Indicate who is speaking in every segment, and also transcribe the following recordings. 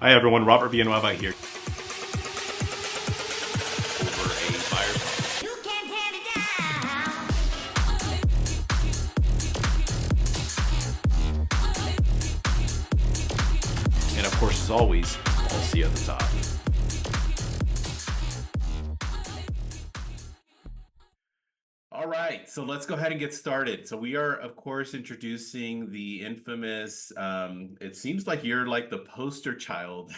Speaker 1: Hi everyone, Robert Villanueva here. Over a buyer's market.
Speaker 2: You can't tear it down.
Speaker 1: And of course, as always, I'll see you at the top. All right, so let's go ahead and get started. So we are, of course, introducing the infamous, it seems like you're like the poster child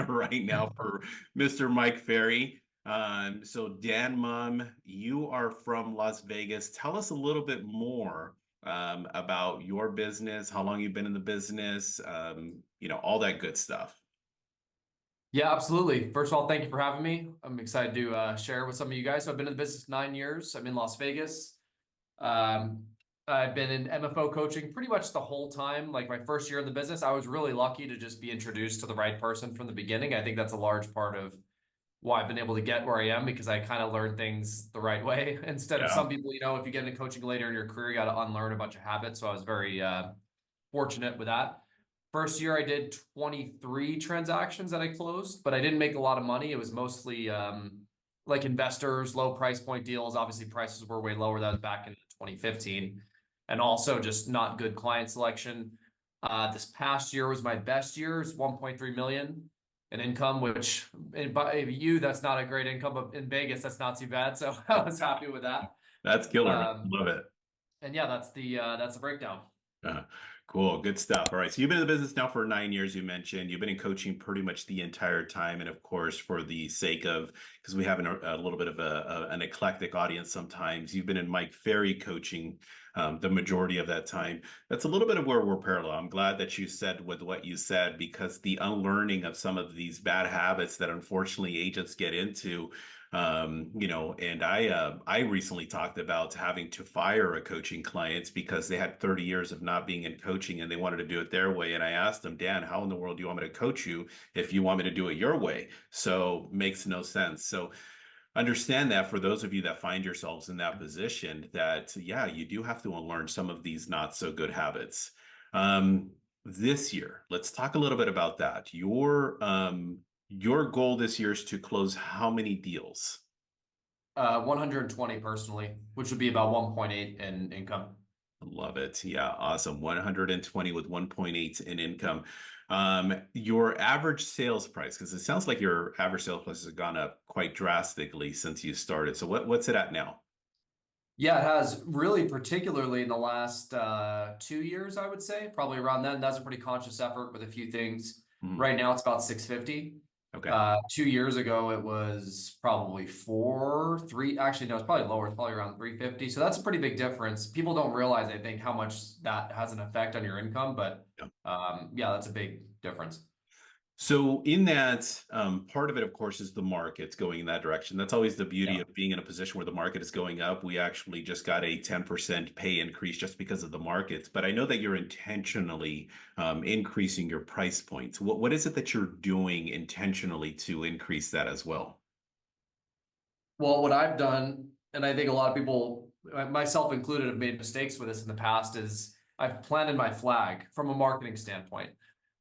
Speaker 1: right now for Mr. Mike Ferry. So Dan Mumm, you are from Las Vegas. Tell us a little bit more about your business, how long you've been in the business, all that good stuff.
Speaker 3: Yeah, absolutely. First of all, thank you for having me. I'm excited to share with some of you guys. So I've been in the business 9 years. I'm in Las Vegas. Um, I've been in MFO coaching pretty much the whole time. Like my first year in the business, I was really lucky to just be introduced to the right person from the beginning. I think that's a large part of why I've been able to get where I am, because I kind of learned things the right way instead of
Speaker 1: Yeah.
Speaker 3: some people, if you get into coaching later in your career, you got to unlearn a bunch of habits. So I was very fortunate with that. First year I did 23 transactions that I closed, but I didn't make a lot of money. It was mostly like investors, low price point deals. Obviously prices were way lower. That was back in 2015. And also just not good client selection. This past year was my best year. It's 1.3 million in income, which by you, that's not a great income, but in Vegas, that's not too bad. So I was happy with that.
Speaker 1: That's killer, man. Love it.
Speaker 3: And yeah, that's the breakdown.
Speaker 1: Cool. Good stuff. All right. So you've been in the business now for 9 years, you mentioned. You've been in coaching pretty much the entire time. And of course, for the sake of, because we have a little bit of an eclectic audience sometimes, you've been in Mike Ferry coaching the majority of that time. That's a little bit of where we're parallel. I'm glad that you said with what you said, because the unlearning of some of these bad habits that unfortunately agents get into, and I recently talked about having to fire a coaching client because they had 30 years of not being in coaching and they wanted to do it their way. And I asked them, Dan, how in the world do you want me to coach you if you want me to do it your way? So makes no sense. So understand that for those of you that find yourselves in that position, that yeah, you do have to unlearn some of these not so good habits. This year, let's talk a little bit about that. Your goal this year is to close how many deals?
Speaker 3: 120 personally, which would be about 1.8 in income.
Speaker 1: Love it. Yeah, awesome. 120 with 1.8 in income. Your average sales price, because it sounds like your average sales price has gone up quite drastically since you started. So what's it at now?
Speaker 3: Yeah, it has, really, particularly in the last 2 years, I would say, probably around then. That's a pretty conscious effort with a few things.
Speaker 1: Mhm.
Speaker 3: Right now, it's about 650.
Speaker 1: Okay.
Speaker 3: 2 years ago, it was probably four, three. Actually, no, it's probably lower. It's probably around 350. So that's a pretty big difference. People don't realize, I think, how much that has an effect on your income. But
Speaker 1: Yeah.
Speaker 3: yeah, that's a big difference.
Speaker 1: So in that, part of it, of course, is the market going in that direction. That's always the beauty
Speaker 3: Yeah.
Speaker 1: of being in a position where the market is going up. We actually just got a 10% pay increase just because of the markets. But I know that you're intentionally increasing your price points. What is it that you're doing intentionally to increase that as well?
Speaker 3: Well, what I've done, and I think a lot of people, myself included, have made mistakes with this in the past, is I've planted my flag from a marketing standpoint.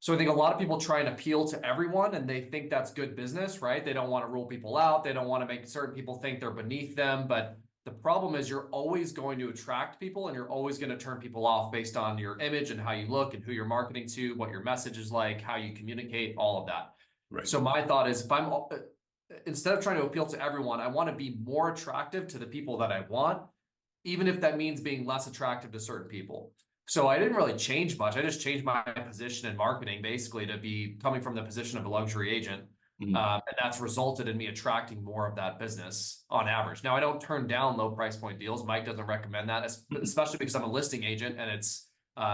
Speaker 3: So I think a lot of people try and appeal to everyone, and they think that's good business, right? They don't want to rule people out. They don't want to make certain people think they're beneath them. But the problem is you're always going to attract people, and you're always going to turn people off based on your image and how you look and who you're marketing to, what your message is like, how you communicate, all of that.
Speaker 1: Right.
Speaker 3: So my thought is, if I'm instead of trying to appeal to everyone, I want to be more attractive to the people that I want, even if that means being less attractive to certain people. So I didn't really change much. I just changed my position in marketing basically to be coming from the position of a luxury agent.
Speaker 1: Mhm.
Speaker 3: And that's resulted in me attracting more of that business on average. Now, I don't turn down low price point deals. Mike doesn't recommend that, especially because I'm a listing agent and it's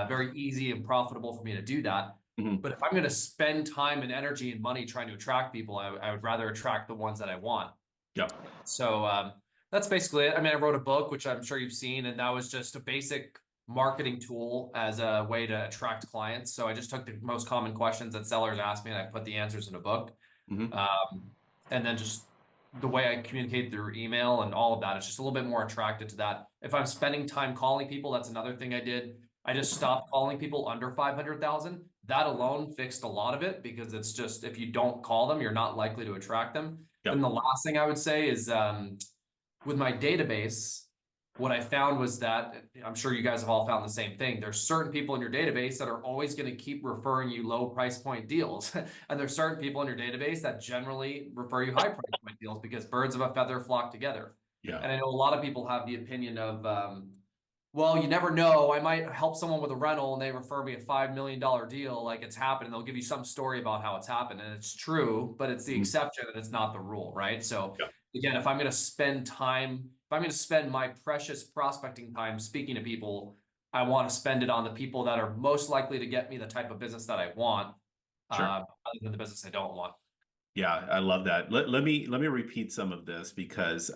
Speaker 3: very easy and profitable for me to do that.
Speaker 1: Mhm.
Speaker 3: But if I'm going to spend time and energy and money trying to attract people, I would rather attract the ones that I want.
Speaker 1: Yeah.
Speaker 3: So that's basically it. I mean, I wrote a book, which I'm sure you've seen, and that was just a basic marketing tool as a way to attract clients. So I just took the most common questions that sellers ask me, and I put the answers in a book.
Speaker 1: Mhm.
Speaker 3: And then just the way I communicate through email and all of that, it's just a little bit more attracted to that. If I'm spending time calling people, that's another thing I did. I just stopped calling people under 500,000. that alone fixed a lot of it because it's just, if you don't call them, you're not likely to attract them.
Speaker 1: Yep.
Speaker 3: Then the last thing I would say is with my database, what I found was that, I'm sure you guys have all found the same thing. There's certain people in your database that are always going to keep referring you low price point deals. And there's certain people in your database that generally refer you high price point deals because birds of a feather flock together.
Speaker 1: Yeah.
Speaker 3: And I know a lot of people have the opinion of, well, you never know. I might help someone with a rental and they refer me a $5 million deal. Like it's happened. They'll give you some story about how it's happened. And it's true, but it's the exception and it's not the rule, right? So again, if I'm going to spend time, if I'm going to spend my precious prospecting time speaking to people, I want to spend it on the people that are most likely to get me the type of business that I want, other than the business I don't want.
Speaker 1: Yeah, I love that. Let me repeat some of this because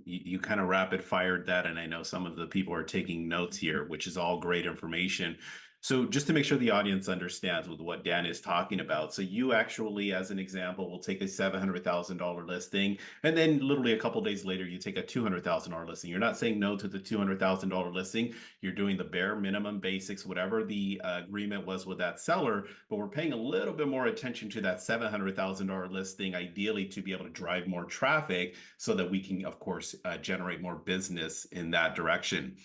Speaker 1: you kind of rapid fired that, and I know some of the people are taking notes here, which is all great information. So just to make sure the audience understands with what Dan is talking about. So you actually, as an example, will take a $700,000 listing, and then literally a couple days later, you take a $200,000 listing. You're not saying no to the $200,000 listing. You're doing the bare minimum basics, whatever the agreement was with that seller, but we're paying a little bit more attention to that $700,000 listing, ideally to be able to drive more traffic so that we can, of course, generate more business in that direction.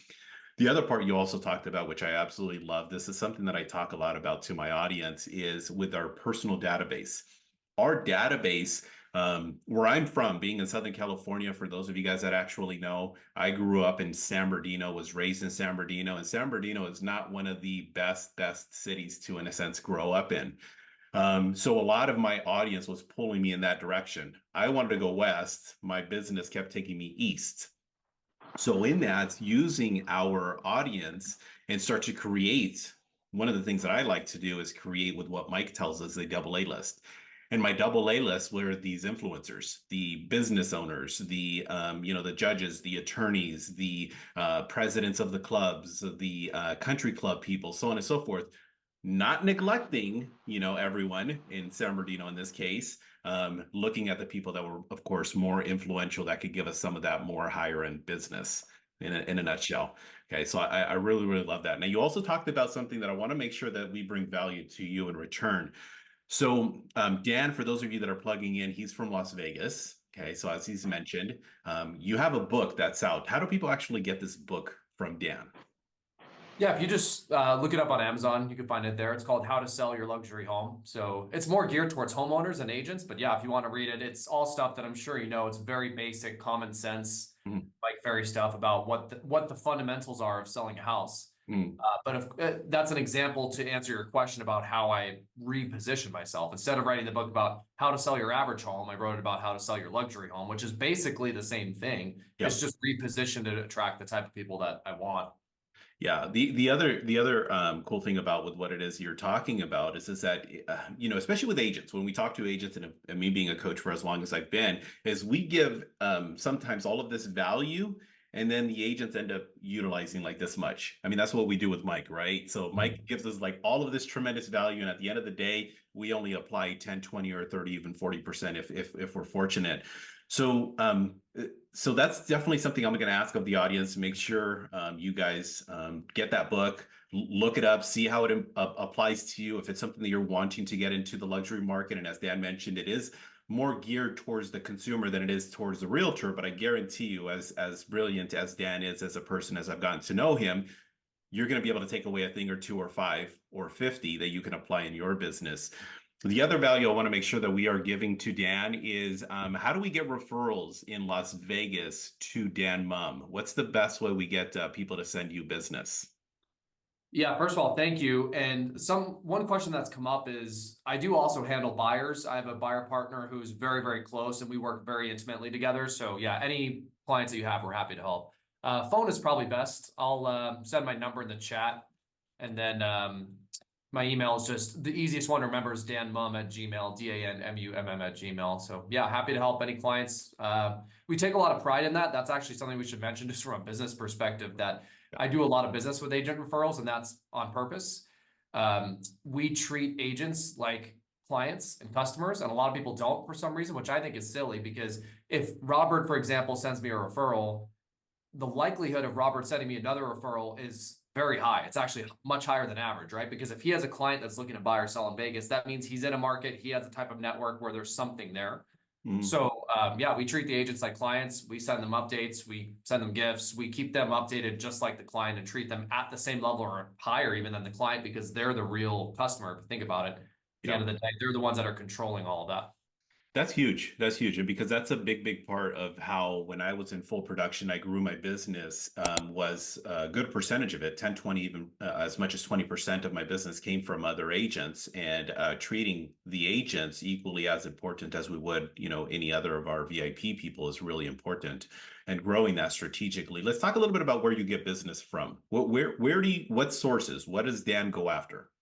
Speaker 1: The other part you also talked about, which I absolutely love, this is something that I talk a lot about to my audience, is with our personal database. Our database, where I'm from, being in Southern California, for those of you guys that actually know, I grew up in San Bernardino, was raised in San Bernardino, and San Bernardino is not one of the best cities to, in a sense, grow up in. So a lot of my audience was pulling me in that direction. I wanted to go west. My business kept taking me east. So in that, using our audience and start to create, one of the things that I like to do is create with what Mike tells us a double A list. And my double A list were these influencers, the business owners, the the judges, the attorneys, the presidents of the clubs, the country club people, so on and so forth. Not neglecting, everyone in San Bernardino in this case, looking at the people that were, of course, more influential that could give us some of that more higher end business in a nutshell. Okay, so I really, really love that. Now, you also talked about something that I want to make sure that we bring value to you in return. So, Dan, for those of you that are plugging in, he's from Las Vegas. Okay, so as he's mentioned, you have a book that's out. How do people actually get this book from Dan?
Speaker 3: Yeah, if you just look it up on Amazon, you can find it there. It's called How to Sell Your Luxury Home. So it's more geared towards homeowners and agents. But yeah, if you want to read it, it's all stuff that I'm sure you know. It's very basic, common sense, Mike Ferry stuff about what the fundamentals are of selling a house. But if that's an example to answer your question about how I reposition myself. Instead of writing the book about how to sell your average home, I wrote about how to sell your luxury home, which is basically the same thing.
Speaker 1: Yeah.
Speaker 3: It's just repositioned to attract the type of people that I want.
Speaker 1: Yeah, the other cool thing about with what it is you're talking about is that especially with agents, when we talk to agents, and me being a coach for as long as I've been, is we give sometimes all of this value, and then the agents end up utilizing like this much. I mean, that's what we do with Mike, right? So Mike gives us like all of this tremendous value, and at the end of the day, we only apply 10, 20, or 30, even 40% if we're fortunate. So so that's definitely something I'm going to ask of the audience. Make sure you guys get that book, look it up, see how it applies to you. If it's something that you're wanting to get into the luxury market, and as Dan mentioned, it is more geared towards the consumer than it is towards the realtor. But I guarantee you, as brilliant as Dan is as a person, as I've gotten to know him, you're going to be able to take away a thing or two or five or 50 that you can apply in your business. The other value I want to make sure that we are giving to Dan is how do we get referrals in Las Vegas to Dan Mumm? What's the best way we get people to send you business?
Speaker 3: Yeah, first of all, thank you. And one question that's come up is I do also handle buyers. I have a buyer partner who's very, very close and we work very intimately together. So yeah, any clients that you have, we're happy to help. Phone is probably best. I'll send my number in the chat, and then my email is just the easiest one to remember is danmumm@gmail, DANMUMM@gmail. So yeah, happy to help any clients. We take a lot of pride in that. That's actually something we should mention just from a business perspective, that I do a lot of business with agent referrals, and that's on purpose. We treat agents like clients and customers, and a lot of people don't for some reason, which I think is silly, because if Robert, for example, sends me a referral, the likelihood of Robert sending me another referral is very high. It's actually much higher than average, right? Because if he has a client that's looking to buy or sell in Vegas, that means he's in a market, he has a type of network where there's something there.
Speaker 1: Mhm.
Speaker 3: So yeah, we treat the agents like clients. We send them updates, we send them gifts, we keep them updated just like the client and treat them at the same level or higher even than the client because they're the real customer. If you think about it, at the end
Speaker 1: Yeah.
Speaker 3: of the day, they're the ones that are controlling all of that.
Speaker 1: That's huge. That's huge. And because that's a big, big part of how, when I was in full production, I grew my business, was a good percentage of it, 10, 20, even as much as 20% of my business came from other agents, and treating the agents equally as important as we would, any other of our VIP people is really important, and growing that strategically. Let's talk a little bit about where you get business from. What sources, what does Dan go after?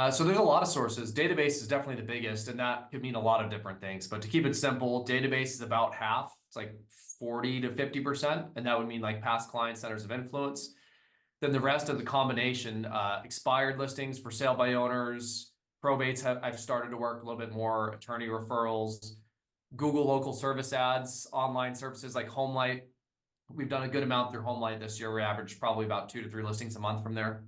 Speaker 3: So there's a lot of sources. Database is definitely the biggest, and that could mean a lot of different things. But to keep it simple, database is about half. It's like 40 to 50%, and that would mean like past client centers of influence. Then the rest of the combination, expired listings for sale by owners, probates I've started to work a little bit more, attorney referrals, Google local service ads, online services like HomeLight. We've done a good amount through HomeLight this year. We averaged probably about 2 to 3 listings a month from there.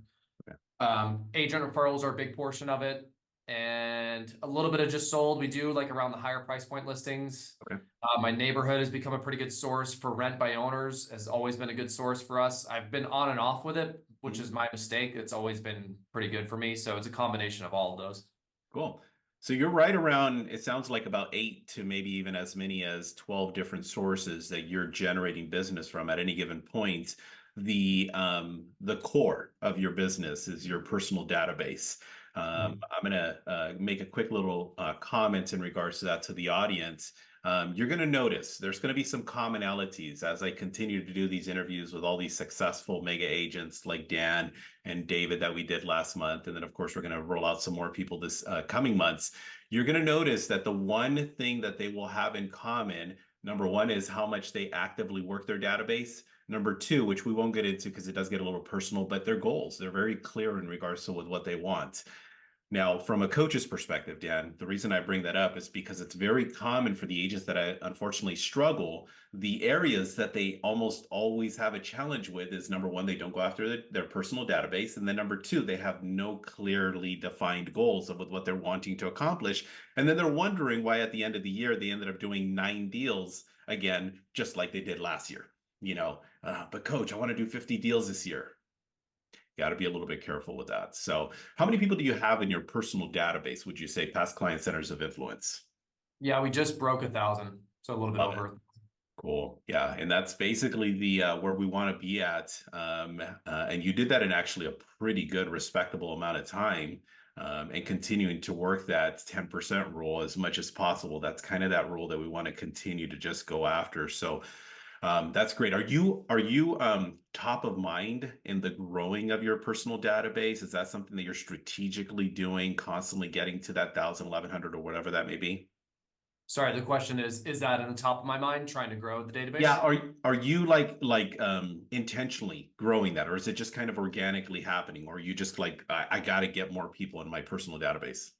Speaker 3: Agent referrals are a big portion of it, and a little bit of just sold. We do like around the higher price point listings.
Speaker 1: Okay.
Speaker 3: My neighborhood has become a pretty good source for rent by owners, has always been a good source for us. I've been on and off with it, which is my mistake. It's always been pretty good for me. So it's a combination of all of those.
Speaker 1: Cool. So you're right around, it sounds like about 8 to maybe even as many as 12 different sources that you're generating business from at any given point. The core of your business is your personal database. I'm gonna make a quick little comment in regards to that to the audience. You're going to notice there's going to be some commonalities as I continue to do these interviews with all these successful mega agents like Dan and David that we did last month. And then, of course, we're going to roll out some more people this coming months. You're going to notice that the one thing that they will have in common, number one, is how much they actively work their database. Number two, which we won't get into because it does get a little personal, but their goals. They're very clear in regards to what they want. Now, from a coach's perspective, Dan, the reason I bring that up is because it's very common for the agents that I unfortunately struggle. The areas that they almost always have a challenge with is number one, they don't go after their personal database. And then number two, they have no clearly defined goals of what they're wanting to accomplish. And then they're wondering why at the end of the year, they ended up doing 9 deals again, just like they did last year. But coach, I want to do 50 deals this year. Got to be a little bit careful with that. So, how many people do you have in your personal database, would you say, past client centers of influence?
Speaker 3: Yeah, we just broke 1,000, so a little bit
Speaker 1: Love it.
Speaker 3: over.
Speaker 1: Cool. Yeah. And that's basically the where we want to be at. And you did that in actually a pretty good, respectable amount of time. And continuing to work that 10% rule as much as possible. That's kind of that rule that we want to continue to just go after. So, that's great. Are you top of mind in the growing of your personal database? Is that something that you're strategically doing, constantly getting to that 1,000, 1,100, or whatever that may be?
Speaker 3: Sorry, the question is that in the top of my mind, trying to grow the
Speaker 1: Yeah,
Speaker 3: database?
Speaker 1: are you like intentionally growing that, or is it just kind of organically happening, or are you just like I got to get more people in my personal database?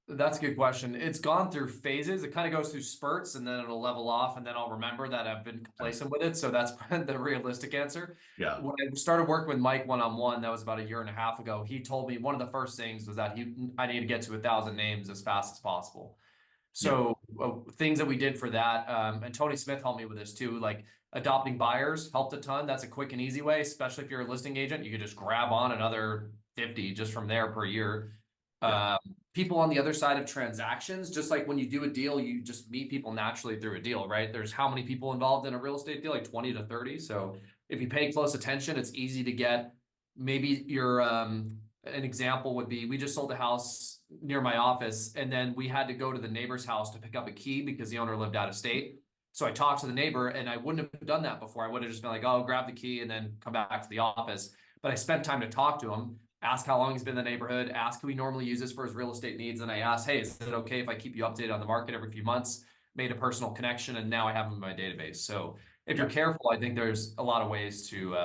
Speaker 3: That's a good question. It's gone through phases. It kind of goes through spurts and then it'll level off and then I'll remember that I've been complacent with it. So that's the realistic answer.
Speaker 1: Yeah,
Speaker 3: When I started working with Mike one-on-one, that was about a year and a half ago. He told me one of the first things was that I need to get to 1,000 names as fast as possible.
Speaker 1: yeah,
Speaker 3: So things that we did for that, and Tony Smith helped me with this too, like adopting buyers helped a ton. That's a quick and easy way, especially if you're a listing agent. You could just grab on another 50 just from there per year.
Speaker 1: yeah,
Speaker 3: Um, People on the other side of transactions, just like when you do a deal, you just meet people naturally through a deal, right? There's how many people involved in a real estate deal, like 20 to 30. So if you pay close attention, it's easy to get. Maybe your an example would be we just sold a house near my office, and then we had to go to the neighbor's house to pick up a key because the owner lived out of state. So I talked to the neighbor, and I wouldn't have done that before. I would have just been like, "Oh, grab the key and then come back to the office." But I spent time to talk to him, ask how long he's been in the neighborhood, ask who he normally uses for his real estate needs. And I asked, hey, is it okay if I keep you updated on the market every few months? Made a personal connection, and now I have him in my database. So if
Speaker 1: yeah.
Speaker 3: you're careful, I think there's a lot of ways to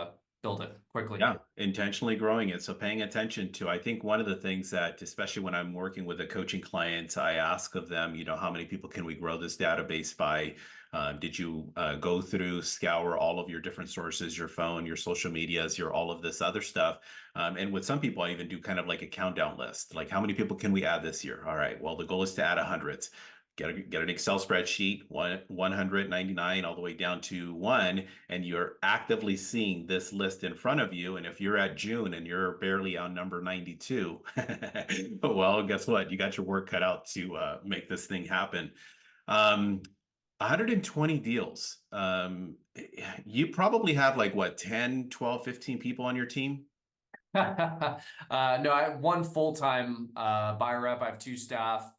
Speaker 3: build it quickly.
Speaker 1: Yeah, intentionally growing it. So paying attention to, I think one of the things that, especially when I'm working with a coaching client, I ask of them, how many people can we grow this database by? Did you go through, scour all of your different sources, your phone, your social medias, your all of this other stuff? And with some people, I even do kind of like a countdown list. Like, how many people can we add this year? All right, well, the goal is to add 100. Get an Excel spreadsheet, 199 all the way down to one, and you're actively seeing this list in front of you. And if you're at June and you're barely on number 92, well, guess what? You got your work cut out to make this thing happen. 120 deals. You probably have like what, 10, 12, 15 people on your team?
Speaker 3: No, I have one full-time buyer rep. I have two staff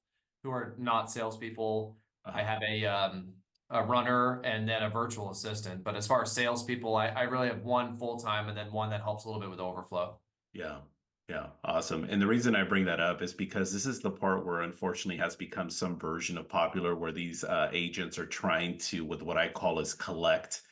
Speaker 3: who are not salespeople. I have a runner and then a virtual assistant. But as far as salespeople, I really have one full-time and then one that helps a little bit with overflow.
Speaker 1: Yeah. Yeah. Awesome. And the reason I bring that up is because this is the part where unfortunately has become some version of popular where these agents are trying to, with what I call is collect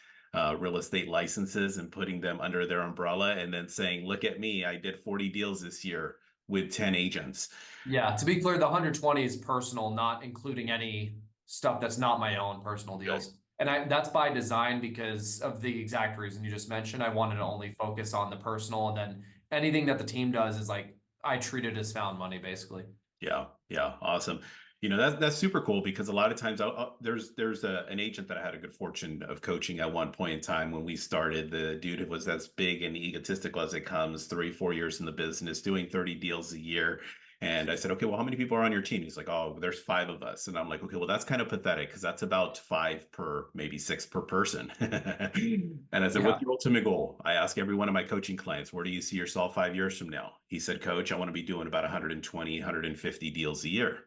Speaker 1: real estate licenses and putting them under their umbrella and then saying, look at me, I did 40 deals this year with 10 agents.
Speaker 3: Yeah, to be clear, the 120 is personal, not including any stuff that's not my own personal
Speaker 1: Good.
Speaker 3: deals. And that's by design because of the exact reason you just mentioned. I wanted to only focus on the personal, and then anything that the team does is like I treat it as found money, basically.
Speaker 1: Yeah, yeah, awesome. That's super cool because a lot of times there's an agent that I had a good fortune of coaching at one point in time when we started. The dude was as big and egotistical as it comes, 3, 4 years in the business, doing 30 deals a year. And I said, okay, well, how many people are on your team? He's like, oh, there's 5 of us. And I'm like, okay, well, that's kind of pathetic because that's about 5 per, maybe 6 per person. And I said,
Speaker 3: Yeah.
Speaker 1: what's your ultimate goal? I ask every one of my coaching clients, where do you see yourself 5 years from now? He said, Coach, I want to be doing about 120, 150 deals a year.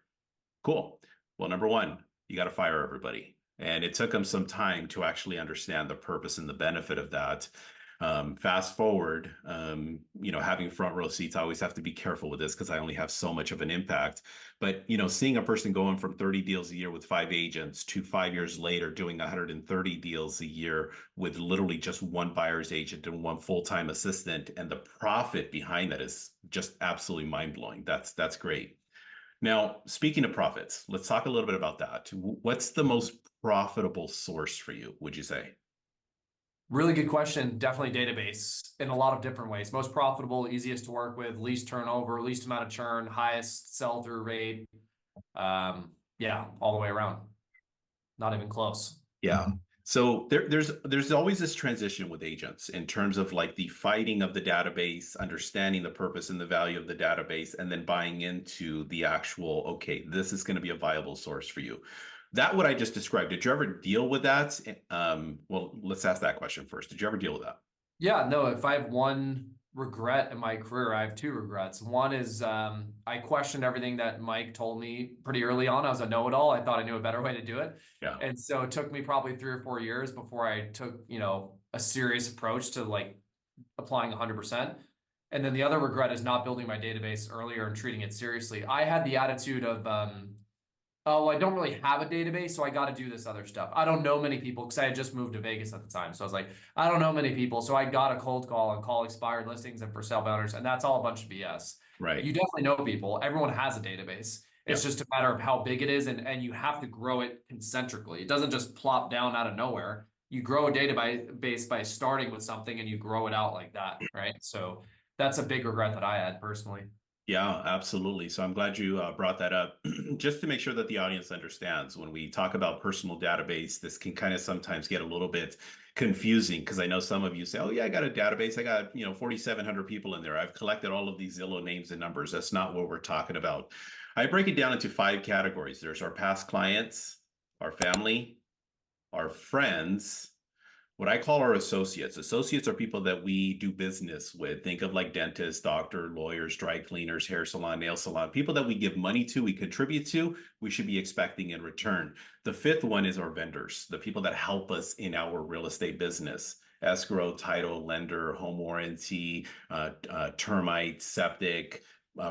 Speaker 1: Cool. Well, number one, you got to fire everybody. And it took him some time to actually understand the purpose and the benefit of that. Fast forward, having front row seats, I always have to be careful with this because I only have so much of an impact. But, seeing a person going from 30 deals a year with 5 agents to 5 years later doing 130 deals a year with literally just one buyer's agent and one full-time assistant, and the profit behind that is just absolutely mind-blowing. That's great. Now, speaking of profits, let's talk a little bit about that. What's the most profitable source for you, would you say?
Speaker 3: Really good question. Definitely database in a lot of different ways. Most profitable, easiest to work with, least turnover, least amount of churn, highest sell-through rate. Yeah, all the way around. Not even close.
Speaker 1: Yeah. So there's always this transition with agents in terms of like the fighting of the database, understanding the purpose and the value of the database, and then buying into the actual, okay, this is going to be a viable source for you. That what I just described. Did you ever deal with that? Well, let's ask that question first. Did you ever deal with that?
Speaker 3: Yeah, no, if I have one regret in my career, I have two regrets. One is I questioned everything that Mike told me pretty early on. I was a know-it-all. I thought I knew a better way to do it.
Speaker 1: Yeah.
Speaker 3: And so it took me probably 3 or 4 years before I took, a serious approach to like applying 100%. And then the other regret is not building my database earlier and treating it seriously. I had the attitude of, oh, I don't really have a database, so I got to do this other stuff. I don't know many people because I had just moved to Vegas at the time. So I was like, I don't know many people. So I got a cold call and call expired listings and for sale by owners. And that's all a bunch of BS.
Speaker 1: Right.
Speaker 3: You definitely know people. Everyone has a database.
Speaker 1: Yeah.
Speaker 3: It's just a matter of how big it is. And you have to grow it concentrically. It doesn't just plop down out of nowhere. You grow a database by starting with something and you grow it out like that. Right. So that's a big regret that I had personally.
Speaker 1: Yeah, absolutely. So I'm glad you brought that up. Just to make sure that the audience understands, when we talk about personal database, this can kind of sometimes get a little bit confusing because I know some of you say, oh yeah, I got a database. I got, 4,700 people in there. I've collected all of these Zillow names and numbers. That's not what we're talking about. I break it down into 5 categories. There's our past clients, our family, our friends, what I call our associates. Associates are people that we do business with. Think of like dentists, doctor, lawyers, dry cleaners, hair salon, nail salon, people that we give money to, we contribute to, we should be expecting in return. The fifth one is our vendors, the people that help us in our real estate business. Escrow, title, lender, home warranty, termite, septic,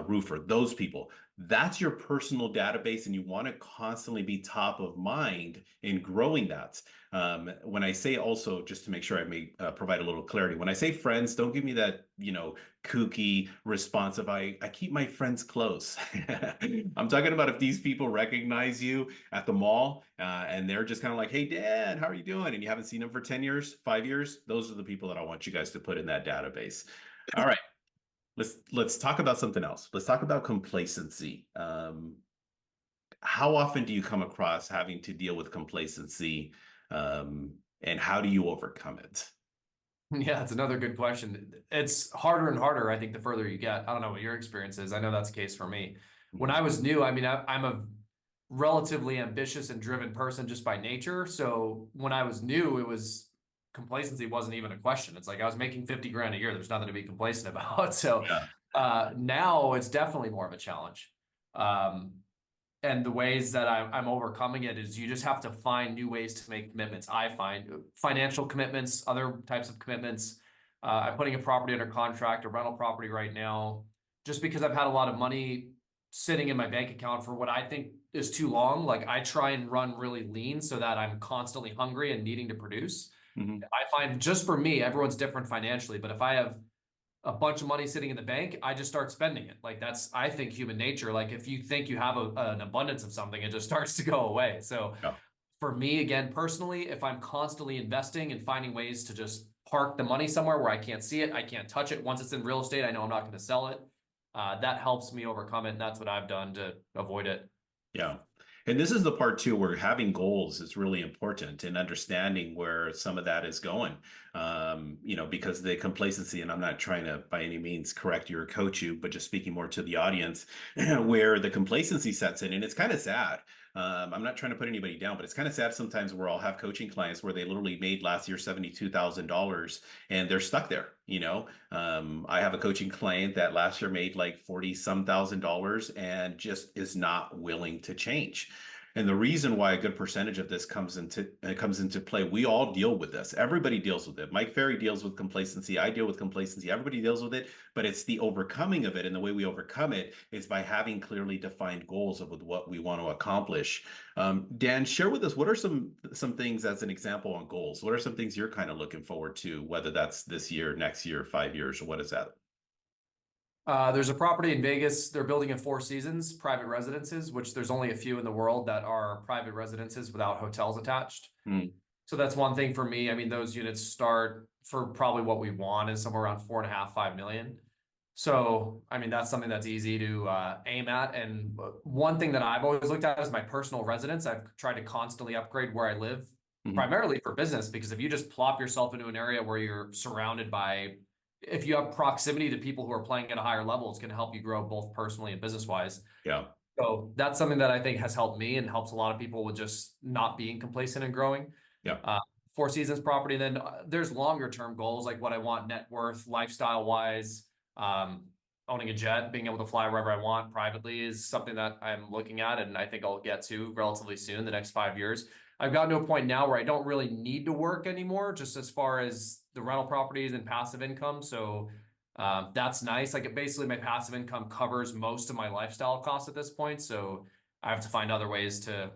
Speaker 1: roofer, those people. That's your personal database, and you want to constantly be top of mind in growing that. When I say also, just to make sure I may provide a little clarity, when I say friends, don't give me that, kooky responsive. I keep my friends close. I'm talking about if these people recognize you at the mall and they're just kind of like, hey, Dan, how are you doing? And you haven't seen them for 10 years, 5 years. Those are the people that I want you guys to put in that database. All right. Let's talk about something else. Let's talk about complacency. How often do you come across having to deal with complacency, and how do you overcome it?
Speaker 3: Yeah, it's another good question. It's harder and harder, I think, the further you get. I don't know what your experience is. I know that's the case for me. When
Speaker 1: Mhm.
Speaker 3: I was new, I mean, I'm a relatively ambitious and driven person just by nature. So when I was new, it was complacency wasn't even a question. It's like I was making 50 grand a year. There's nothing to be complacent about. So
Speaker 1: Yeah.
Speaker 3: now it's definitely more of a challenge. Um, and the ways that I'm overcoming it is you just have to find new ways to make commitments. I find financial commitments, other types of commitments. I'm putting a property under contract, a rental property right now, just because I've had a lot of money sitting in my bank account for what I think is too long. Like I try and run really lean so that I'm constantly hungry and needing to produce.
Speaker 1: Mhm.
Speaker 3: I find just for me, everyone's different financially, but if I have a bunch of money sitting in the bank, I just start spending it. Like that's, I think, human nature. Like if you think you have an abundance of something, it just starts to go away. So
Speaker 1: Yeah.
Speaker 3: for me, again, personally, if I'm constantly investing and finding ways to just park the money somewhere where I can't see it, I can't touch it. Once it's in real estate, I know I'm not going to sell it. That helps me overcome it. And that's what I've done to avoid it.
Speaker 1: Yeah. And this is the part too where having goals is really important and understanding where some of that is going. Because the complacency, and I'm not trying to by any means correct you or coach you, but just speaking more to the audience, where the complacency sets in. And it's kind of sad. I'm not trying to put anybody down, but it's kind of sad sometimes where I'll have coaching clients where they literally made last year $72,000 and they're stuck there. I have a coaching client that last year made like 40 some thousand dollars and just is not willing to change. And the reason why a good percentage of this comes into play, we all deal with this. Everybody deals with it. Mike Ferry deals with complacency. I deal with complacency. Everybody deals with it, but it's the overcoming of it. And the way we overcome it is by having clearly defined goals of what we want to accomplish. Dan, share with us what are some things as an example on goals. What are some things you're kind of looking forward to, whether that's this year, next year, 5 years, or what is that?
Speaker 3: There's a property in Vegas. They're building in Four Seasons, private residences, which there's only a few in the world that are private residences without hotels attached.
Speaker 1: Mm,
Speaker 3: So that's one thing for me. I mean, those units start for probably what we want is somewhere around 4.5, 5 million. So, I mean, that's something that's easy to aim at. And one thing that I've always looked at is my personal residence. I've tried to constantly upgrade where I live,
Speaker 1: mhm.
Speaker 3: primarily for business, because if you just plop yourself into an area where you're surrounded by, if you have proximity to people who are playing at a higher level, it's going to help you grow both personally and business wise.
Speaker 1: Yeah,
Speaker 3: So that's something that I think has helped me and helps a lot of people with just not being complacent and growing.
Speaker 1: yeah,
Speaker 3: Uh, Four Seasons property. Then there's longer term goals like what I want net worth, lifestyle wise. Um, Owning a jet, being able to fly wherever I want privately is something that I'm looking at, and I think I'll get to relatively soon, the next 5 years. I've gotten to a point now where I don't really need to work anymore, just as far as the rental properties and passive income. So that's nice. Like basically, my passive income covers most of my lifestyle costs at this point. So I have to find other ways to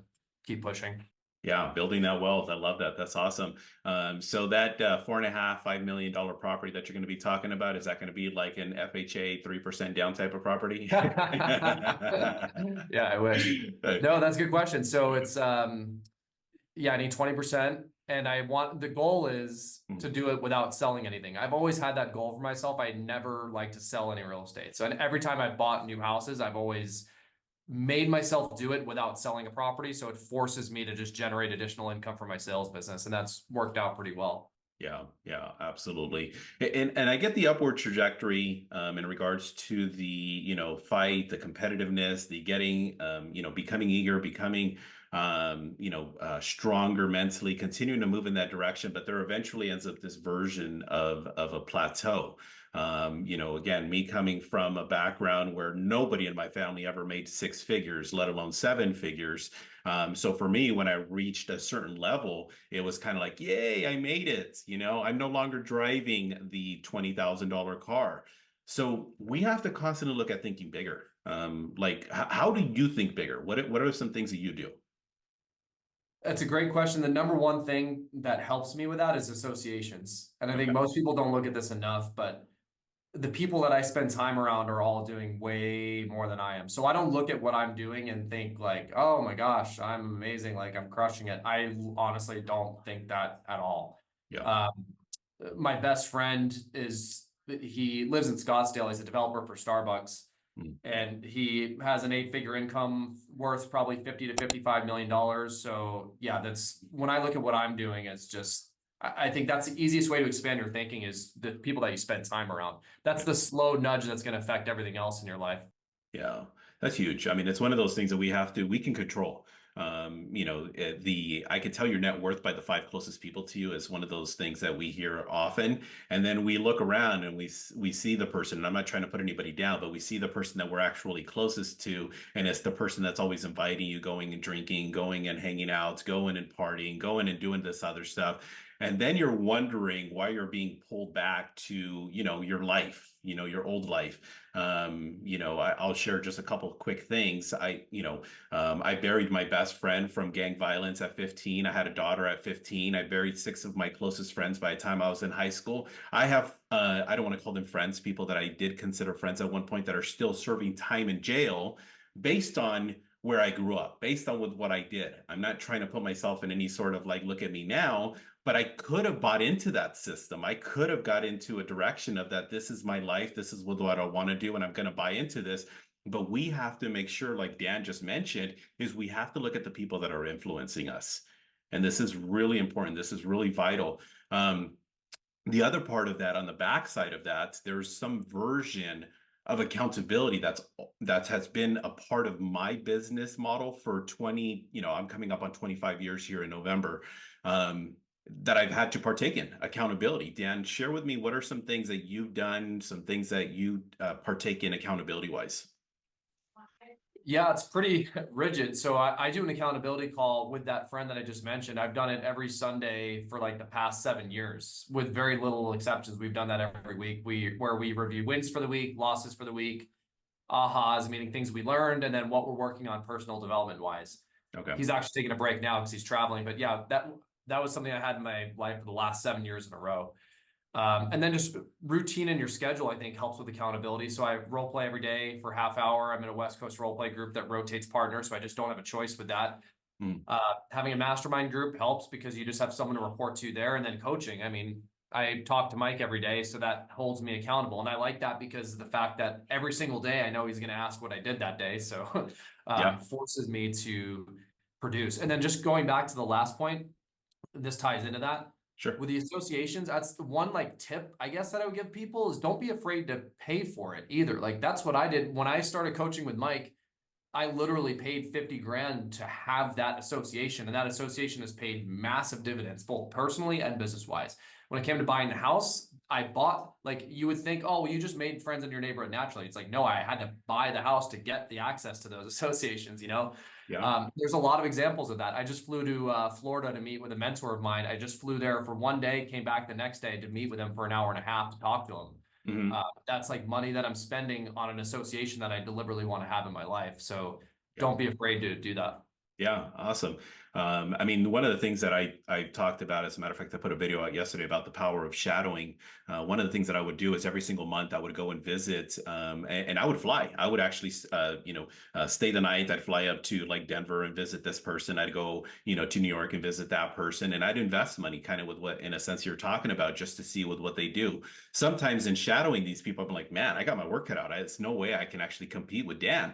Speaker 3: keep pushing.
Speaker 1: yeah. Building that wealth. I love that. That's awesome. So that 4.5, $5 million property that you're going to be talking about, is that going to be like an FHA 3% down type of property?
Speaker 3: Yeah, I wish. No, that's a good question. So it's yeah, I need 20%. And I want the goal is to do it without selling anything. I've always had that goal for myself. I never like to sell any real estate. So and every time I've bought new houses, I've always made myself do it without selling a property. So it forces me to just generate additional income for my sales business. And that's worked out pretty well.
Speaker 1: Yeah, yeah, absolutely. And I get the upward trajectory in regards to the, fight, the competitiveness, the getting, becoming eager, becoming, stronger mentally, continuing to move in that direction. But there eventually ends up this version of a plateau. Again, me coming from a background where nobody in my family ever made six figures, let alone seven figures. So for me, when I reached a certain level, it was kind of like, yay, I made it. I'm no longer driving the $20,000 car. So we have to constantly look at thinking bigger. Like, how do you think bigger? What are some things that you do?
Speaker 3: That's a great question. The number one thing that helps me with that is associations. And I think
Speaker 1: Okay.
Speaker 3: most people don't look at this enough, but the people that I spend time around are all doing way more than I am. So I don't look at what I'm doing and think like, oh my gosh, I'm amazing. Like I'm crushing it. I honestly don't think that at all.
Speaker 1: Yeah.
Speaker 3: Um, my best friend he lives in Scottsdale. He's a developer for Starbucks
Speaker 1: Mm.
Speaker 3: and he has an 8-figure income worth probably 50 to $55 million. So yeah, that's when I look at what I'm doing, it's just I think that's the easiest way to expand your thinking is the people that you spend time around. That's the slow nudge that's going to affect everything else in your life.
Speaker 1: Yeah, that's huge. I mean, it's one of those things that we can control. I could tell your net worth by the five closest people to you is one of those things that we hear often. And then we look around and we see the person, and I'm not trying to put anybody down, but we see the person that we're actually closest to, and it's the person that's always inviting you, going and drinking, going and hanging out, going and partying, going and doing this other stuff. And then you're wondering why you're being pulled back to, your life, your old life. I'll share just a couple of quick things. I buried my best friend from gang violence at 15. I had a daughter at 15. I buried six of my closest friends by the time I was in high school. I don't want to call them friends, people that I did consider friends at one point that are still serving time in jail based on where I grew up, based on with what I did. I'm not trying to put myself in any sort of like, look at me now, but I could have bought into that system. I could have got into a direction of that. This is my life. This is what I want to do. And I'm going to buy into this. But we have to make sure, like Dan just mentioned, is we have to look at the people that are influencing us. And this is really important. This is really vital. The other part of that, on the backside of that, there's some version of accountability that has been a part of my business model for 20, I'm coming up on 25 years here in November, that I've had to partake in accountability. Dan, share with me, what are some things that you've done, some things that you partake in accountability wise?
Speaker 3: Yeah, it's pretty rigid. So I do an accountability call with that friend that I just mentioned. I've done it every Sunday for like the past 7 years with very little exceptions. We've done that every week. Where we review wins for the week, losses for the week, ahas, meaning things we learned, and then what we're working on personal development wise.
Speaker 1: Okay.
Speaker 3: He's actually taking a break now because he's traveling. But yeah, that was something I had in my life for the last 7 years in a row. And then just routine in your schedule, I think, helps with accountability. So I role play every day for half hour. I'm in a West Coast role play group that rotates partners, so I just don't have a choice with that.
Speaker 1: Mm.
Speaker 3: Having a mastermind group helps because you just have someone to report to there, and then coaching. I mean, I talk to Mike every day, so that holds me accountable, and I like that because of the fact that every single day I know he's going to ask what I did that day, so
Speaker 1: Yeah,
Speaker 3: forces me to produce. And then just going back to the last point, this ties into that
Speaker 1: sure.
Speaker 3: with the associations. That's the one like tip I guess that I would give people is don't be afraid to pay for it either. Like that's what I did when I started coaching with Mike. I literally paid 50 grand to have that association, and that association has paid massive dividends both personally and business wise. When it came to buying the house, I bought, like, you would think, oh well, you just made friends in your neighborhood naturally. It's like, no, I had to buy the house to get the access to those associations.
Speaker 1: Yeah.
Speaker 3: There's a lot of examples of that. I just flew to Florida to meet with a mentor of mine. I just flew there for one day, came back the next day to meet with him for an hour and a half to talk to him.
Speaker 1: Hmm.
Speaker 3: That's like money that I'm spending on an association that I deliberately want to have in my life. So
Speaker 1: Yeah.
Speaker 3: don't be afraid to do that.
Speaker 1: Yeah, awesome. I mean, one of the things that I talked about, as a matter of fact, I put a video out yesterday about the power of shadowing. One of the things that I would do is every single month I would go and visit, and I would fly. I would actually, stay the night. I'd fly up to like Denver and visit this person. I'd go, to New York and visit that person, and I'd invest money, kind of with what, in a sense, you're talking about, just to see with what they do. Sometimes in shadowing these people, I'm like, man, I got my work cut out. It's no way I can actually compete with Dan.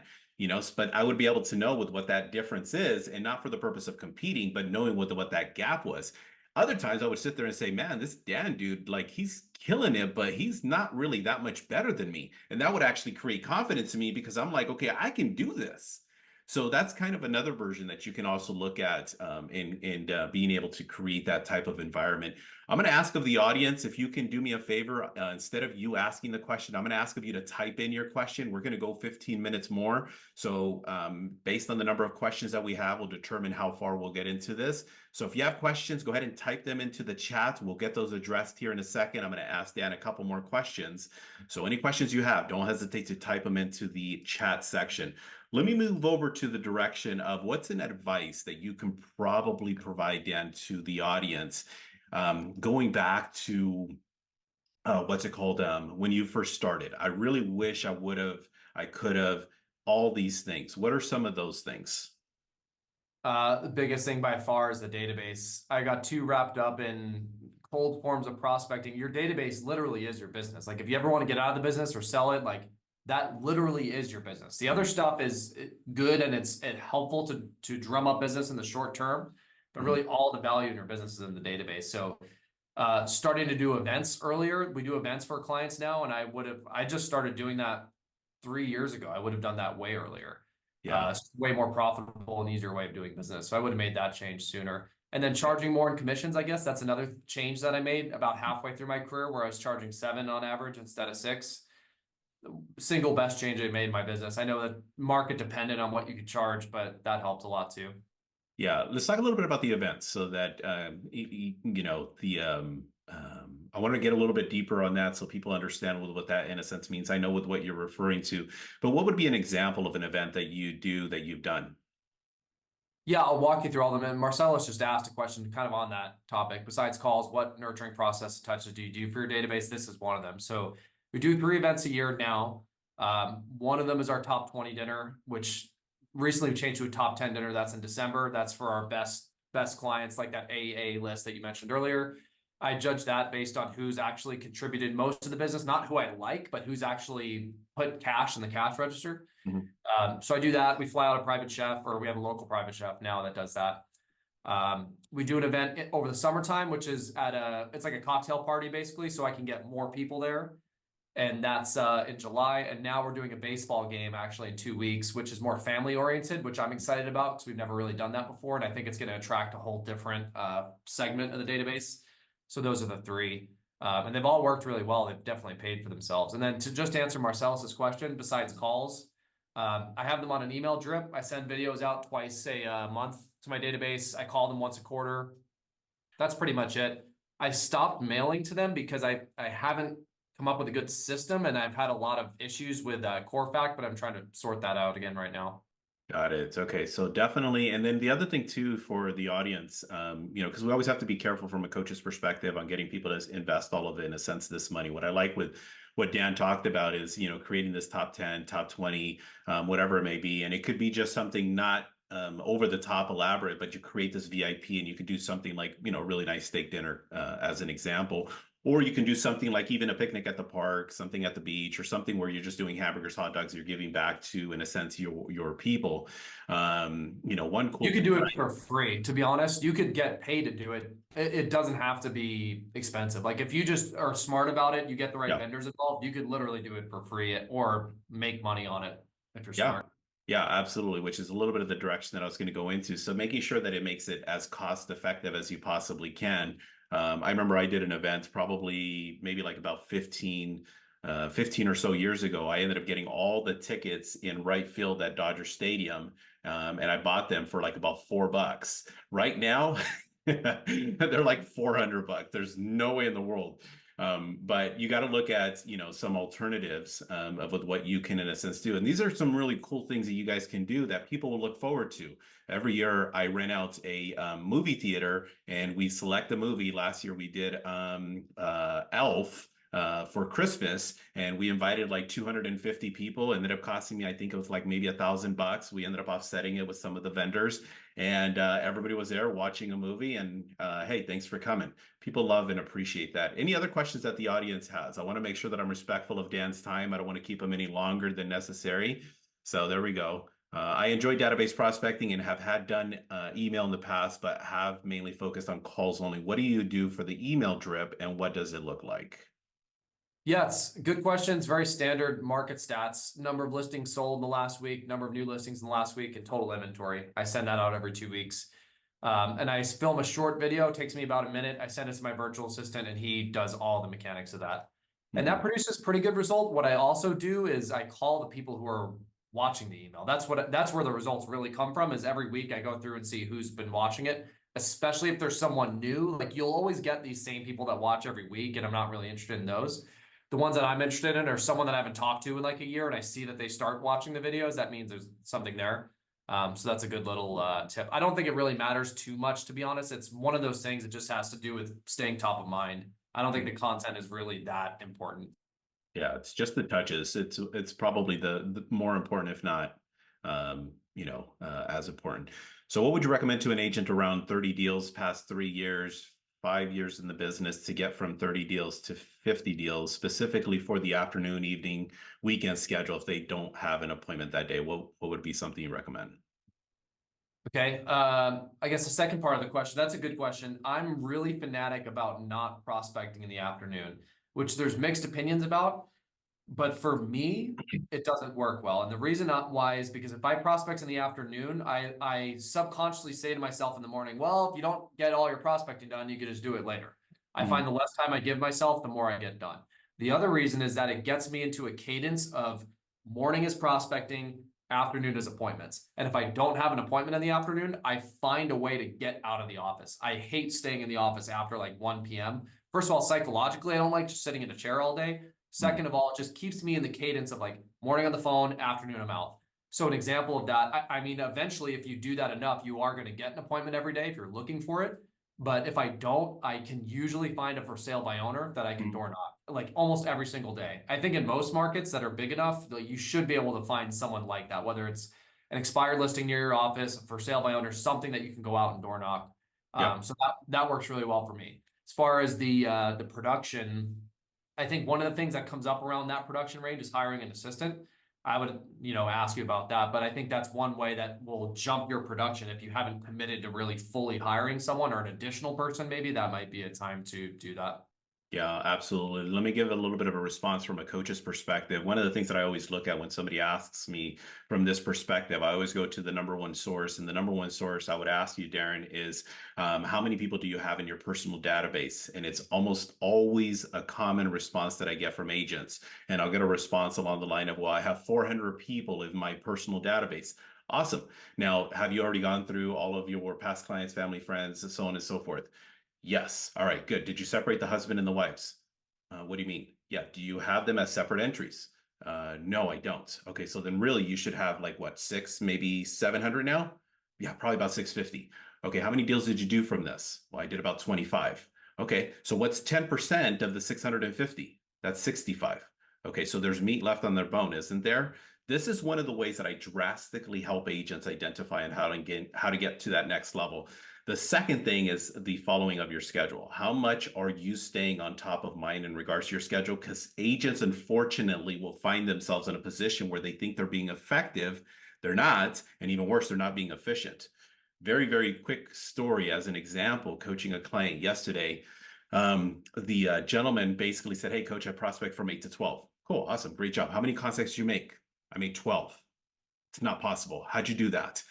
Speaker 1: But I would be able to know with what that difference is, and not for the purpose of competing, but knowing what that gap was. Other times I would sit there and say, man, this Dan dude, like he's killing it, but he's not really that much better than me. And that would actually create confidence in me because I'm like, okay, I can do this. So that's kind of another version that you can also look at in being able to create that type of environment. I'm going to ask of the audience if you can do me a favor. Instead of you asking the question, I'm going to ask of you to type in your question. We're going to go 15 minutes more. So based on the number of questions that we have, we'll determine how far we'll get into this. So if you have questions, go ahead and type them into the chat. We'll get those addressed here in a second. I'm going to ask Dan a couple more questions. So any questions you have, don't hesitate to type them into the chat section. Let me move over to the direction of what's an advice that you can probably provide, Dan, to the audience. Going back to what's it called? When you first started, I really wish I could have all these things. What are some of those things?
Speaker 3: The biggest thing by far is the database. I got too wrapped up in cold forms of prospecting. Your database literally is your business. Like if you ever want to get out of the business or sell it, like that literally is your business. The other stuff is good and it's helpful to drum up business in the short term, but really all the value in your business is in the database. So starting to do events earlier. We do events for clients now, and I just started doing that 3 years ago. I would have done that way earlier.
Speaker 1: Yeah.
Speaker 3: It's way more profitable and easier way of doing business. So I would have made that change sooner. And then charging more in commissions, I guess that's another change that I made about halfway through my career, where I was charging 7 on average instead of 6. The single best change I made in my business. I know that market dependent on what you could charge, but that helped a lot too.
Speaker 1: Yeah, let's talk a little bit about the events so that I want to get a little bit deeper on that so people understand what that in a sense means. I know with what you're referring to, but what would be an example of an event that you do that you've done?
Speaker 3: Yeah, I'll walk you through all of them. And Marcellus just asked a question kind of on that topic. Besides calls, what nurturing process touches do you do for your database? This is one of them. So we do 3 events a year now. One of them is our top 20 dinner, which recently we changed to a top 10 dinner. That's in December. That's for our best clients, like that AA list that you mentioned earlier. I judge that based on who's actually contributed most to the business, not who I like, but who's actually put cash in the cash register.
Speaker 1: Mhm.
Speaker 3: So I do that. We fly out a private chef, or we have a local private chef now that does that. We do an event over the summertime, which is it's like a cocktail party basically, so I can get more people there. And that's in July. And now we're doing a baseball game actually in 2 weeks, which is more family oriented, which I'm excited about because we've never really done that before. And I think it's going to attract a whole different segment of the database. So those are the 3. And they've all worked really well. They've definitely paid for themselves. And then to just answer Marcellus's question, besides calls, I have them on an email drip. I send videos out twice a month to my database. I call them once a quarter. That's pretty much it. I stopped mailing to them because I haven't come up with a good system, and I've had a lot of issues with Corfac, but I'm trying to sort that out again right now.
Speaker 1: Got it. Okay, so definitely, and then the other thing too for the audience, because we always have to be careful from a coach's perspective on getting people to invest all of it in a sense this money. What I like with what Dan talked about is creating this top 10, top 20, whatever it may be, and it could be just something not over the top elaborate, but you create this VIP and you could do something like a really nice steak dinner as an example. Or you can do something like even a picnic at the park, something at the beach, or something where you're just doing hamburgers, hot dogs. You're giving back to, in a sense, your people. One cool.
Speaker 3: You could do it for free. To be honest, you could get paid to do it. It doesn't have to be expensive. Like if you just are smart about it, you get the right vendors involved. You could literally do it for free or make money on it if you're smart.
Speaker 1: Yeah, absolutely. Which is a little bit of the direction that I was going to go into. So making sure that it makes it as cost effective as you possibly can. I remember I did an event probably maybe like about 15 or so years ago. I ended up getting all the tickets in right field at Dodger Stadium. And I bought them for like about $4. Right now, they're like $400. There's no way in the world. But you got to look at, some alternatives of what you can, in a sense, do. And these are some really cool things that you guys can do that people will look forward to. Every year I rent out a movie theater and we select a movie. Last year we did Elf for Christmas, and we invited like 250 people. It ended up costing me, I think it was like maybe $1,000. We ended up offsetting it with some of the vendors, and everybody was there watching a movie. And hey, thanks for coming. People love and appreciate that. Any other questions that the audience has? I want to make sure that I'm respectful of Dan's time. I don't want to keep him any longer than necessary. So there we go. I enjoy database prospecting and have had done email in the past, but have mainly focused on calls only. What do you do for the email drip, and what does it look like?
Speaker 3: Yes, good questions. Very standard market stats. Number of listings sold in the last week, number of new listings in the last week, and total inventory. I send that out every 2 weeks. And I film a short video. It takes me about a minute. I send it to my virtual assistant, and he does all the mechanics of that. And that produces pretty good result. What I also do is I call the people who are watching the email. That's where the results really come from. Is every week I go through and see who's been watching it, especially if there's someone new. Like you'll always get these same people that watch every week, and I'm not really interested in those. The ones that I'm interested in are someone that I haven't talked to in like a year, and I see that they start watching the videos. That means there's something there. So that's a good little tip. I don't think it really matters too much, to be honest. It's one of those things that just has to do with staying top of mind. I don't think the content is really that important.
Speaker 1: Yeah, it's just the touches. It's probably the more important, if not, as important. So, what would you recommend to an agent around 30 deals past 3 years, 5 years in the business to get from 30 deals to 50 deals, specifically for the afternoon, evening, weekend schedule if they don't have an appointment that day? What would be something you recommend?
Speaker 3: Okay. I guess the second part of the question, that's a good question. I'm really fanatic about not prospecting in the afternoon, which there's mixed opinions about. But for me, it doesn't work well. And the reason why is because if I prospect in the afternoon, I subconsciously say to myself in the morning, well, if you don't get all your prospecting done, you can just do it later. I find the less time I give myself, the more I get done. The other reason is that it gets me into a cadence of morning is prospecting, afternoon is appointments. And if I don't have an appointment in the afternoon, I find a way to get out of the office. I hate staying in the office after like 1 p.m. First of all, psychologically, I don't like just sitting in a chair all day. Second of all, it just keeps me in the cadence of like morning on the phone, afternoon I'm out. So an example of that, I mean, eventually, if you do that enough, you are going to get an appointment every day if you're looking for it. But if I don't, I can usually find a for sale by owner that I can door knock like almost every single day. I think in most markets that are big enough, like, you should be able to find someone like that, whether it's an expired listing near your office, for sale by owner, something that you can go out and door knock.
Speaker 1: Yeah.
Speaker 3: So that works really well for me. As far as the production, I think one of the things that comes up around that production range is hiring an assistant. I would, ask you about that, but I think that's one way that will jump your production. If you haven't committed to really fully hiring someone or an additional person, maybe that might be a time to do that.
Speaker 1: Yeah, absolutely. Let me give a little bit of a response from a coach's perspective. One of the things that I always look at when somebody asks me from this perspective, I always go to the number one source. And the number one source I would ask you, Darren, is how many people do you have in your personal database? And it's almost always a common response that I get from agents. And I'll get a response along the line of, well, I have 400 people in my personal database. Awesome. Now, have you already gone through all of your past clients, family, friends, and so on and so forth? Yes. All right, good. Did you separate the husband and the wives? What do you mean? Yeah. Do you have them as separate entries? No, I don't. Okay, so then really you should have like what, six, maybe 700 now? Yeah, probably about 650. Okay, how many deals did you do from this? Well, I did about 25. Okay, so what's 10% of the 650? That's 65. Okay, so there's meat left on their bone, isn't there? This is one of the ways that I drastically help agents identify and how to get to that next level. The second thing is the following of your schedule. How much are you staying on top of mind in regards to your schedule? Because agents, unfortunately, will find themselves in a position where they think they're being effective. They're not. And even worse, they're not being efficient. Very, very quick story as an example, coaching a client yesterday. The gentleman basically said, hey, coach, I prospect from 8 to 12. Cool. Awesome. Great job. How many contacts did you make? I made 12. It's not possible. How'd you do that?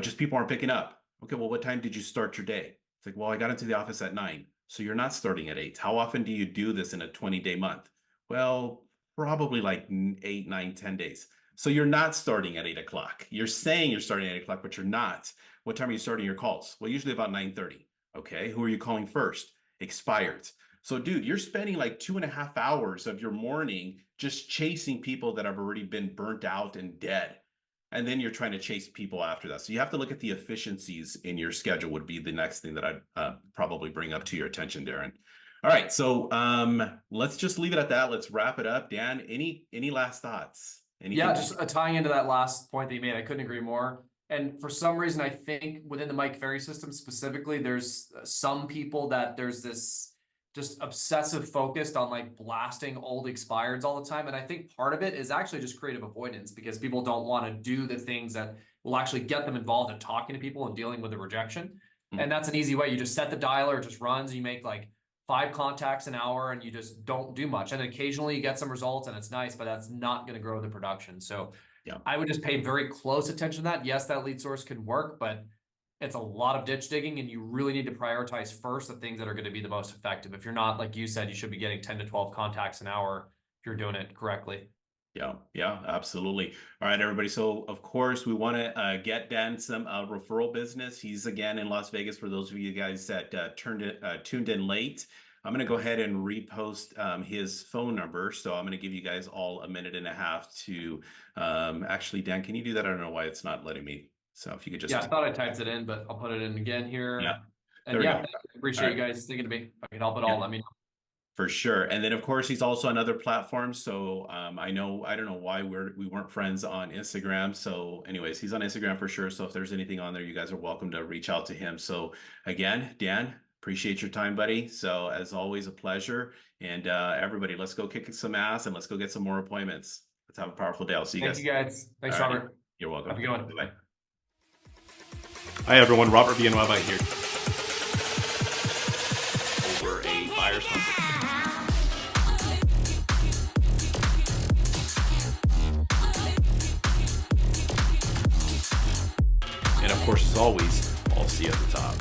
Speaker 1: Just people aren't picking up. Okay, well, what time did you start your day? It's like, well, I got into the office at 9. So you're not starting at 8. How often do you do this in a 20-day month? Well, probably like 8, 9, 10 days. So you're not starting at 8 o'clock. You're saying you're starting at 8 o'clock, but you're not. What time are you starting your calls? Well, usually about 9:30. Okay, who are you calling first? Expired. So, dude, you're spending like 2.5 hours of your morning just chasing people that have already been burnt out and dead. And then you're trying to chase people after that. So you have to look at the efficiencies in your schedule would be the next thing that I'd probably bring up to your attention, Darren. All right, so let's just leave it at that. Let's wrap it up. Dan, any last thoughts? Anything?
Speaker 3: Yeah, just tying into that last point that you made, I couldn't agree more. And for some reason, I think within the Mike Ferry system specifically, there's some people that there's this just obsessive focused on like blasting old expireds all the time. And I think part of it is actually just creative avoidance because people don't want to do the things that will actually get them involved in talking to people and dealing with the rejection. And that's an easy way. You just set the dialer, it just runs. You make like 5 contacts an hour and you just don't do much. And occasionally you get some results and it's nice, but that's not going to grow the production. So
Speaker 1: Yeah.
Speaker 3: I would just pay very close attention to that. Yes, that lead source can work, but it's a lot of ditch digging and you really need to prioritize first the things that are going to be the most effective. If you're not, like you said, you should be getting 10 to 12 contacts an hour if you're doing it correctly.
Speaker 1: Yeah, absolutely. All right, everybody. So, of course, we want to get Dan some referral business. He's again in Las Vegas for those of you guys that tuned in late. I'm going to go ahead and repost his phone number. So I'm going to give you guys all a minute and a half to actually, Dan, can you do that? I don't know why it's not letting me. So if you could just.
Speaker 3: Yeah, I thought I typed it in, but I'll put it in again here.
Speaker 1: Yeah.
Speaker 3: And
Speaker 1: There we
Speaker 3: yeah,
Speaker 1: go.
Speaker 3: I appreciate you guys thinking of me. If I can help at all, let me know.
Speaker 1: For sure. And then of course he's also on other platforms. So I don't know why we weren't friends on Instagram. So anyways, he's on Instagram for sure. So if there's anything on there, you guys are welcome to reach out to him. So again, Dan, appreciate your time, buddy. So as always, a pleasure. And everybody, let's go kick some ass and let's go get some more appointments. Let's have a powerful day. I'll see you guys.
Speaker 3: Thank you guys. Thanks,
Speaker 1: All right.
Speaker 3: Robert.
Speaker 1: You're welcome.
Speaker 3: Have a good one.
Speaker 1: Bye. Hi everyone, Robert Villanueva here. Over a buyer's conference. And of course, as always, I'll see you at the top.